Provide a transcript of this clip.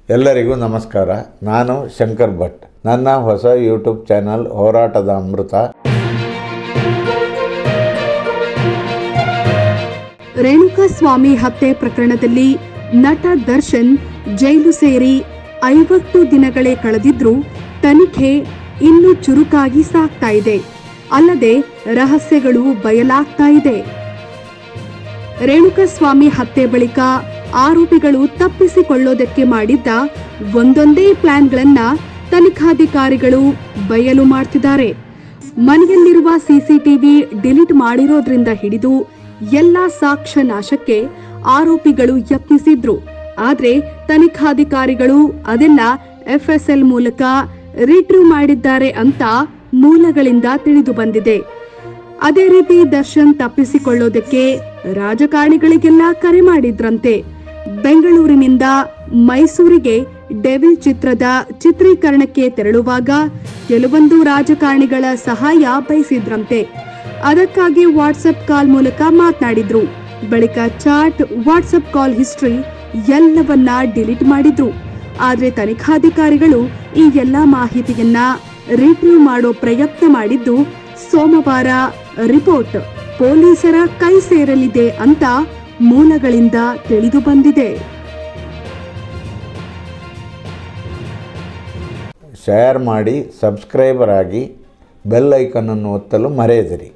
ಎಲ್ಲರಿಗೂ ನಮಸ್ಕಾರ. ನಾನು ಶಂಕರ್ ಭಟ್. ನನ್ನ ಹೊಸ ಯೂಟ್ಯೂಬ್ ಚಾನಲ್ ಹೋರಾಟದ ಅಮೃತ. ರೇಣುಕಾಸ್ವಾಮಿ ಹತ್ಯೆ ಪ್ರಕರಣದಲ್ಲಿ ನಟ ದರ್ಶನ್ ಜೈಲು ಸೇರಿ 50 ದಿನಗಳೇ ಕಳೆದಿದ್ರೂ ತನಿಖೆ ಇನ್ನೂ ಚುರುಕಾಗಿ ಸಾಗ್ತಾ ಇದೆ. ಅಲ್ಲದೆ ರಹಸ್ಯಗಳು ಬಯಲಾಗ್ತಾ ಇದೆ. ರೇಣುಕಾಸ್ವಾಮಿ ಹತ್ಯೆ ಬಳಿಕ ಆರೋಪಿಗಳು ತಪ್ಪಿಸಿಕೊಳ್ಳೋದಕ್ಕೆ ಮಾಡಿದ್ದ ಒಂದೊಂದೇ ಪ್ಲಾನ್ಗಳನ್ನ ತನಿಖಾಧಿಕಾರಿಗಳು ಬಯಲು ಮಾಡ್ತಿದ್ದಾರೆ. ಮನೆಯಲ್ಲಿರುವ ಸಿಸಿಟಿವಿ ಡಿಲೀಟ್ ಮಾಡಿರೋದ್ರಿಂದ ಹಿಡಿದು ಎಲ್ಲಾ ಸಾಕ್ಷ್ಯ ನಾಶಕ್ಕೆ ಆರೋಪಿಗಳು ಯತ್ನಿಸಿದ್ರು. ಆದ್ರೆ ತನಿಖಾಧಿಕಾರಿಗಳು ಅದೆಲ್ಲ FSL ಮೂಲಕ ರಿಟ್ರೀವ್ ಮಾಡಿದ್ದಾರೆ ಅಂತ ಮೂಲಗಳಿಂದ ತಿಳಿದು ಬಂದಿದೆ. ಅದೇ ರೀತಿ ದರ್ಶನ್ ತಪ್ಪಿಸಿಕೊಳ್ಳೋದಕ್ಕೆ ರಾಜಕಾರಣಿಗಳಿಗೆಲ್ಲ ಕರೆ ಮಾಡಿದ್ರಂತೆ. ಬೆಂಗಳೂರಿನಿಂದ ಮೈಸೂರಿಗೆ ಡೆವಿಲ್ ಚಿತ್ರದ ಚಿತ್ರೀಕರಣಕ್ಕೆ ತೆರಳುವಾಗ ಕೆಲವೊಂದು ರಾಜಕಾರಣಿಗಳ ಸಹಾಯ ಬಯಸಿದ್ರಂತೆ. ಅದಕ್ಕಾಗಿ ವಾಟ್ಸಪ್ ಕಾಲ್ ಮೂಲಕ ಮಾತನಾಡಿದ್ರು. ಬಳಿಕ ಚಾಟ್, ವಾಟ್ಸಪ್ ಕಾಲ್ ಹಿಸ್ಟ್ರಿ ಎಲ್ಲವನ್ನ ಡಿಲೀಟ್ ಮಾಡಿದ್ರು. ಆದ್ರೆ ತನಿಖಾಧಿಕಾರಿಗಳು ಈ ಎಲ್ಲಾ ಮಾಹಿತಿಯನ್ನ ರಿಟ್ರೀವ್ ಮಾಡೋ ಪ್ರಯತ್ನ ಮಾಡಿದ್ದು ಸೋಮವಾರ ರಿಪೋರ್ಟ್ ಪೊಲೀಸರ ಕೈ ಸೇರಲಿದೆ ಅಂತ ಮೂಲಗಳಿಂದ ತಿಳಿದು ಬಂದಿದೆ. ಶೇರ್ ಮಾಡಿ, ಸಬ್ಸ್ಕ್ರೈಬರ್ ಆಗಿ, ಬೆಲ್ ಐಕನ್ ಅನ್ನು ಒತ್ತಲು ಮರೆಯದಿರಿ.